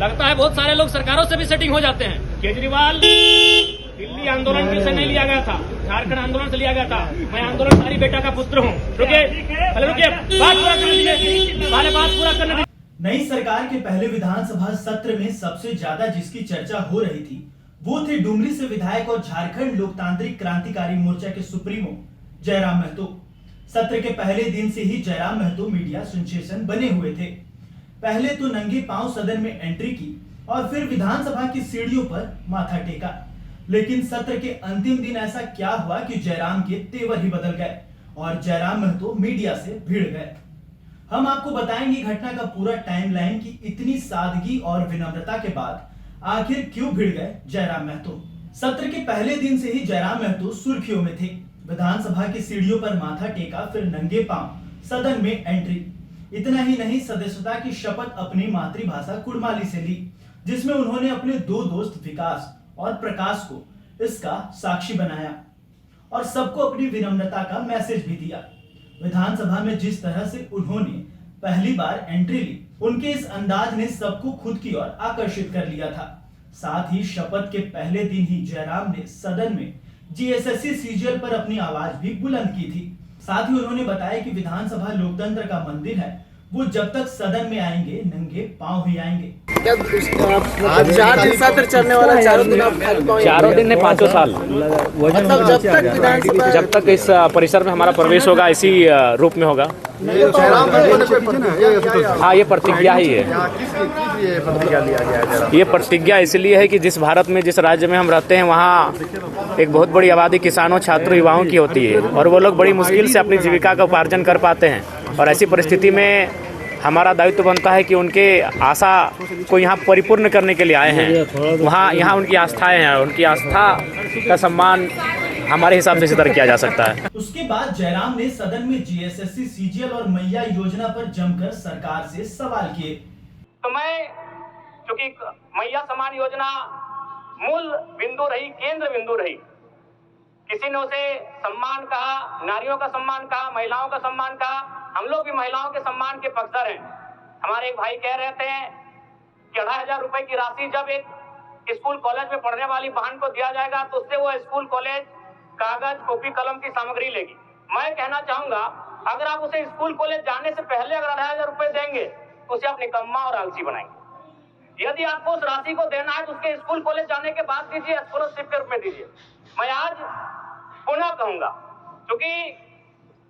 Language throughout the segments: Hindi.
लगता है बहुत सारे लोग सरकारों से भी सेटिंग हो जाते हैं। केजरीवाल दिल्ली आंदोलन से नहीं लिया गया था, झारखंड आंदोलन से लिया गया था। मैं आंदोलनकारी बेटा का पुत्र हूँ। रुकिए, बात पूरा करने दीजिए, बात पूरा करने दीजिए। नई सरकार के पहले विधानसभा सत्र में सबसे ज्यादा जिसकी चर्चा हो रही थी वो थे डुमरी से विधायक और झारखंड लोकतांत्रिक क्रांतिकारी मोर्चा के सुप्रीमो जयराम महतो। सत्र के पहले दिन से ही जयराम महतो मीडिया सेंसेशन बने हुए थे। पहले तो नंगे पांव सदन में एंट्री की और फिर विधानसभा की सीढ़ियों पर माथा टेका। लेकिन सत्र के अंतिम दिन ऐसा क्या हुआ कि जयराम के तेवर ही बदल गए और जयराम महतो मीडिया से भिड़ गए। हम आपको बताएंगे घटना का पूरा टाइमलाइन की इतनी सादगी और विनम्रता के बाद आखिर क्यों भिड़ गए जयराम महतो। सत्र के पहले दिन से ही जयराम महतो सुर्खियों में थे। विधानसभा की सीढ़ियों पर माथा टेका, फिर नंगे पांव सदन में एंट्री। इतना ही नहीं, सदस्यता की शपथ अपनी मातृभाषा कुड़माली से ली, जिसमें उन्होंने अपने दो दोस्त विकास और प्रकाश को इसका साक्षी बनाया और सबको अपनी विनम्रता का मैसेज भी दिया। विधानसभा में जिस तरह से उन्होंने पहली बार एंट्री ली, उनके इस अंदाज ने सबको खुद की ओर आकर्षित कर लिया था। साथ ही शपथ के पहले दिन ही जयराम ने सदन में जीएसएससी सीजीएल पर अपनी आवाज भी बुलंद की थी। साथ ही उन्होंने बताया कि विधानसभा लोकतंत्र का मंदिर है, वो जब तक सदन में आएंगे नंगे पांव ही आएंगे। आज 4 दिन सत्र चलने वाला है, चारों दिन ने 5 साल, मतलब जब तक इस परिसर में हमारा प्रवेश होगा इसी रूप में होगा। हाँ, ये प्रतिज्ञा ही है। ये प्रतिज्ञा इसलिए है कि जिस भारत में, जिस राज्य में हम रहते हैं, वहाँ एक बहुत बड़ी आबादी किसानों, छात्रों, युवाओं की होती है और वो लोग बड़ी मुश्किल से अपनी जीविका का उपार्जन कर पाते हैं। और ऐसी परिस्थिति में हमारा दायित्व बनता है कि उनके आशा को यहाँ परिपूर्ण करने के लिए आए हैं। यहाँ उनकी आस्थाएं हैं, उनकी आस्था का सम्मान हमारे हिसाब से इसी तरह किया जा सकता है। उसके बाद जयराम ने सदन में जीएसएससी सीजीएल और मैया योजना पर जमकर सरकार से सवाल किए। तो मैं, क्योंकि मैया समान योजना मूल बिंदु रही, केंद्र बिंदु रही, किसी ने उसे सम्मान कहा, नारियों का सम्मान कहा, महिलाओं का सम्मान कहा। हम लोग भी महिलाओं के सम्मान के पक्षधर हैं। हमारे एक भाई कह रहे थे कि 2,500 रुपए की राशि जब एक स्कूल कॉलेज में पढ़ने वाली बहन को दिया जाएगा तो उससे वो स्कूल कॉलेज कागज, कॉपी, कलम की सामग्री लेगी। मैं कहना चाहूंगा, अगर आप उसे स्कूल कॉलेज जाने से पहले अगर 2,500 रुपए देंगे तो उसे आप निकम्मा और आलसी बनाएंगे। यदि आपको उस राशि को देना है तो उसके स्कूल कॉलेज जाने के बाद दीजिए, स्कॉलरशिप के रूप में दीजिए। मैं आज पुनः कहूंगा, क्योंकि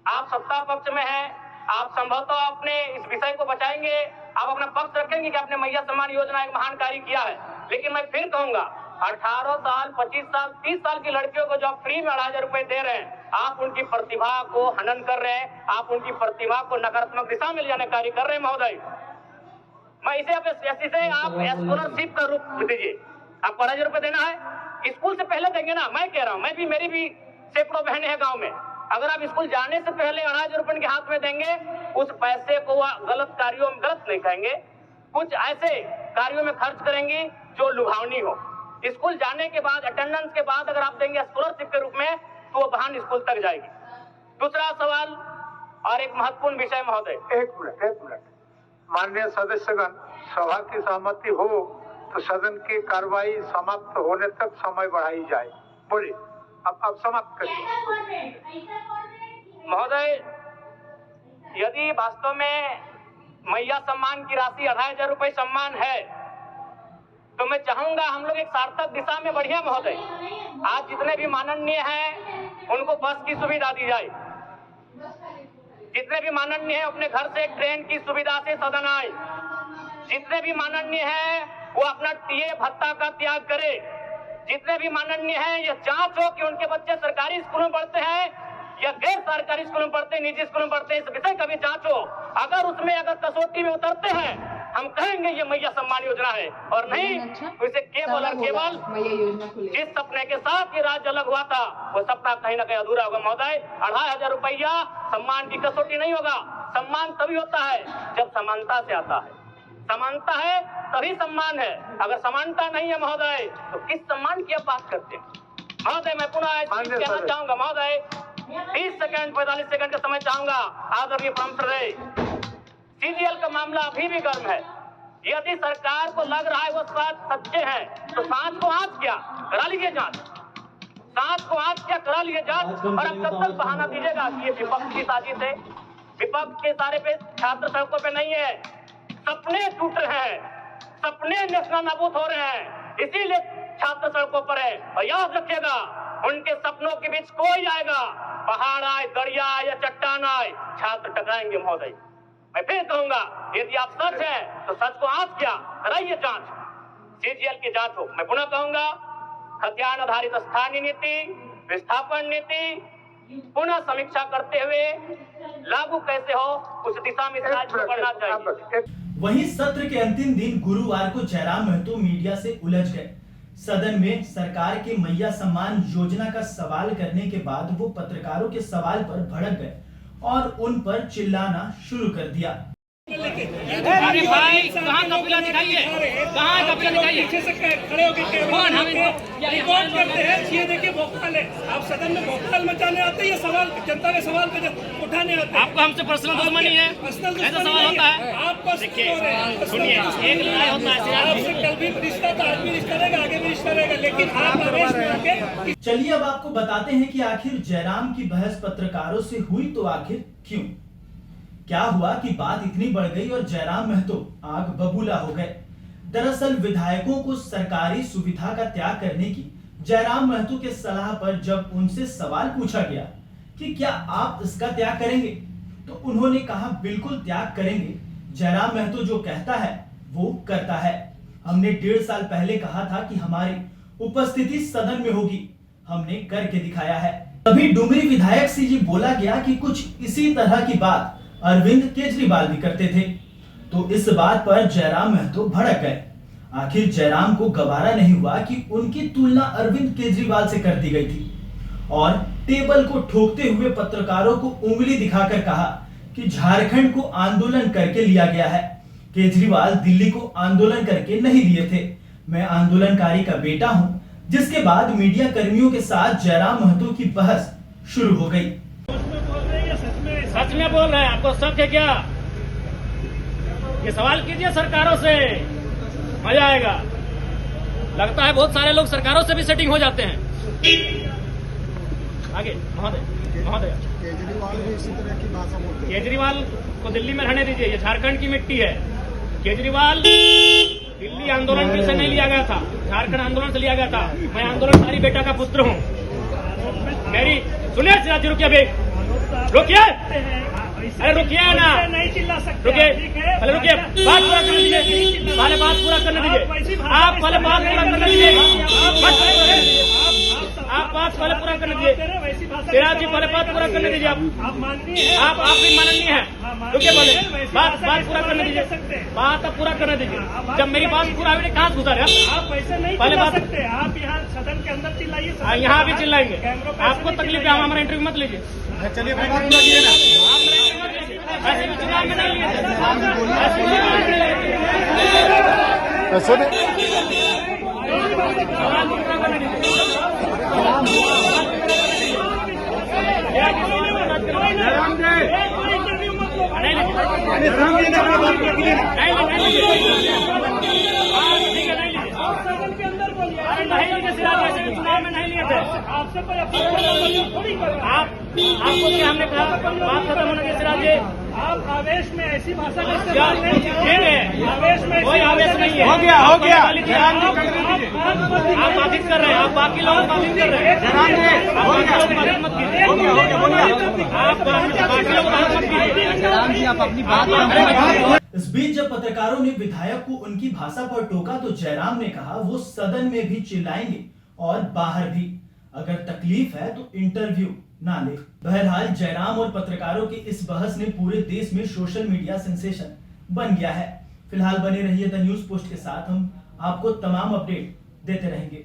आप सत्ता पक्ष में हैं, आप संभवतः अपने इस विषय को बचाएंगे, आप अपना पक्ष रखेंगे कि आपने मैया सम्मान योजना एक महान कार्य किया है। लेकिन मैं फिर कहूंगा, 18 साल, 25 साल, 30 साल की लड़कियों को जो आप फ्री में 2,500 रुपए दे रहे हैं, आप उनकी प्रतिभा को हनन कर रहे हैं, आप उनकी प्रतिभा को नकारात्मक दिशा में ले जाने कार्य कर रहे हैं महोदय। मैं इसे आप स्कॉलरशिप का रूप दीजिए। आपको 2,500 रुपए देना है, स्कूल से पहले देंगे ना। मैं कह रहा हूँ, मेरी भी सैकड़ों बहनें हैं गांव में। अगर आप स्कूल जाने से पहले 2,500 रुपए के हाथ में देंगे, उस पैसे को गलत कार्यों में, गलत नहीं कहेंगे, कुछ ऐसे कार्यों में खर्च करेंगी जो लुभावनी हो। स्कूल जाने के बाद, अटेंडेंस के बाद अगर आप देंगे स्कॉलरशिप के रूप में, तो वो बहन स्कूल तक जाएगी। दूसरा सवाल और एक महत्वपूर्ण विषय महोदय। एक मिनट माननीय सदस्यगण, सभा की सहमति हो तो सदन की कार्रवाई समाप्त होने तक समय बढ़ाई जाए। बोलिए, अब समाप्त करिए। महोदय, यदि वास्तव में मैया सम्मान की राशि 2,500 रुपए सम्मान है तो मैं चाहूंगा हम लोग एक सार्थक दिशा में बढ़िया महोदय। आज जितने भी माननीय हैं उनको बस की सुविधा दी जाए। जितने भी माननीय हैं अपने घर से ट्रेन की सुविधा से सदन आए। जितने भी माननीय हैं वो अपना टीए भत्ता का त्याग करे। जितने भी माननीय हैं ये जांच हो कि उनके बच्चे सरकारी स्कूलों में पढ़ते हैं या गैर सरकारी स्कूलों में पढ़ते हैं, निजी स्कूलों में पढ़ते हैं, इस विषय का भी जांच हो। अगर उसमें अगर कसौटी में उतरते हैं, हम कहेंगे ये मैया सम्मान योजना है, और नहीं तो इसे केवल और केवल जिस सपने के साथ ये राज्य अलग हुआ था वो सपना कहीं ना कहीं अधूरा होगा महोदय। 2,500 रुपया सम्मान की कसौटी नहीं होगा। सम्मान तभी होता है जब समानता से आता है। समानता है तभी सम्मान है। अगर समानता नहीं है महोदय तो किस सम्मान की आप बात करते हैं महोदय? मैं पुनः कहना चाहूंगा महोदय, 30 सेकंड 45 सेकंड का समय चाहूंगा। आदरणीय परम श्रद्धेय, सीजीएल का मामला अभी भी गर्म है। यदि सरकार को लग रहा है वो सच्चे हैं तो सांस को आंच किया करा लीजिए जांच, सांस को आंच किया करा लीजिए जांच। और अब कब तक बहाना दीजिएगा कि ये विपक्ष की साजिश है? विपक्ष के सारे पे छात्र सड़कों पे नहीं है, सपने टूट रहे हैं, सपने नेस्ता नाबूद हो रहे हैं, इसीलिए छात्र सड़कों पर है। और याद रखिएगा उनके सपनों के बीच कोई आएगा, पहाड़ आए, दरिया आए या चट्टान आए, छात्र टकराएंगे महोदय। मैं फिर कहूंगा यदि आप सच है तो सच को आंच किया कराइए जांच, सीजीएल की जांच हो। मैं पुनः कहूंगा खतियान आधारित स्थानीय नीति, विस्थापन नीति पुनः समीक्षा करते हुए लागू कैसे हो उस दिशा में राज्य बढ़ना चाहिए। वहीं सत्र के अंतिम दिन गुरुवार को जयराम महतो मीडिया से उलझ गए। सदन में सरकार के मैया सम्मान योजना का सवाल करने के बाद वो पत्रकारों के सवाल पर भड़क गए और उन पर चिल्लाना शुरू कर दिया। अरे भाई कहाँ कपिला दिखाइए, कहाँ कपिला दिखाइए, पीछे से खड़े होकर रिकॉर्ड करते हैं। ये देखिए भोकाल है, आप सदन में भोकाल मचाने आते हैं, ये सवाल जनता के सवाल पे उठाने आते हैं। आपको हमसे पर्सनल दुश्मनी है, ऐसा सवाल होता है? आपको सुनिए, एक लड़ाई होता है, आपसे कल भी रिश्ता था, आज भी रिश्ता रहेगा, आगे भी रिश्ता रहेगा, लेकिन आप आवेश में आके। चलिए अब आपको बताते हैं कि आखिर जयराम की बहस पत्रकारों से हुई तो आखिर क्यों, क्या हुआ कि बात इतनी बढ़ गई और जयराम महतो आग बबूला हो गए। दरअसल विधायकों को सरकारी सुविधा का त्याग करने की जयराम महतो के सलाह पर जब उनसे सवाल पूछा गया कि क्या आप इसका त्याग करेंगे, तो उन्होंने कहा बिल्कुल त्याग करेंगे। जयराम महतो जो कहता है वो करता है। हमने 1.5 साल पहले कहा था कि हमारी उपस्थिति सदन में होगी, हमने करके दिखाया है। तभी डुमरी विधायक से ये बोला गया कि कुछ इसी तरह की बात अरविंद केजरीवाल भी करते थे, तो इस बात पर जयराम महतो भड़क गए। आखिर जयराम को गवारा नहीं हुआ कि उनकी तुलना अरविंद केजरीवाल से कर दी गई थी और टेबल को ठोकते हुए पत्रकारों को उंगली दिखाकर कहा कि झारखंड को आंदोलन करके लिया गया है, केजरीवाल दिल्ली को आंदोलन करके नहीं लिए थे, मैं आंदोलनकारी का बेटा हूं। जिसके बाद मीडिया कर्मियों के साथ जयराम महतो की बहस शुरू हो गई। सच में बोल रहे हैं, आपको शक है क्या? ये सवाल कीजिए सरकारों से, मजा आएगा। लगता है बहुत सारे लोग सरकारों से भी सेटिंग हो जाते हैं। आगे महोदय केजरीवाल भी इसी तरह की भाषा बोलते हैं। केजरीवाल को दिल्ली में रहने दीजिए, ये झारखंड की मिट्टी है। केजरीवाल दिल्ली आंदोलन से नहीं लिया गया था, झारखंड आंदोलन से लिया गया था। मैं आंदोलनकारी बेटा का पुत्र हूँ। मेरी सुनिए राज्य, रुकिए अभी, रुकिए, अरे रुकिए ना, नहीं चिल्ला सकते, रुकिए, पहले रुकिए, बात पूरा करने दीजिए, पहले बात पूरा करने दीजिए, आप पहले बात पूरा करने दीजिए, आप बात पहले पूरा करने दीजिए, सिराज जी पहले बात पूरा करने दीजिए, आप भी माननीय है, रुकिए पहले बात पूरा करने दीजिए, बात अब पूरा करने दीजिए। जब मेरी बात पूरा हुई कहाँ घुसा रहे आप वैसे नहीं पहले बात सकते, आप यहाँ सदन के अंदर चिल्लाइए, यहाँ भी चिल्लाएंगे, आपको तकलीफ है, हम हमारा इंटरव्यू मत लीजिए। चलिए अपनी बात पूरा कीजिए ना। ऐसे भी चुनाव में नहीं लिए सुने सदन के अंदर बोलिए। चुनाव में नहीं लिए थे आपसे कोई थोड़ी कर, आपको क्या हमने कहा बात खत्म होने के सिराज जी, आप आवेश में ऐसी भाषा का क्या इस्तेमाल नहीं कीजिए। आवेश में कोई आवेश नहीं है, हो गया आप बाधित कर रहे हैं, आप बाकी लोग बाधित कर रहे हैं, आप बाकी लोग बाधित मत कीजिए, आप बाकी लोग बाधित मत कीजिए, आप अपनी बात। इस बीच जब पत्रकारों ने विधायक को उनकी भाषा पर टोका तो जयराम ने कहा वो सदन में भी चिल्लाएंगे और बाहर भी, अगर तकलीफ है तो इंटरव्यू ना ले। बहरहाल जयराम और पत्रकारों की इस बहस ने पूरे देश में सोशल मीडिया सेंसेशन बन गया है। फिलहाल बने रहिए द न्यूज पोस्ट के साथ, हम आपको तमाम अपडेट देते रहेंगे।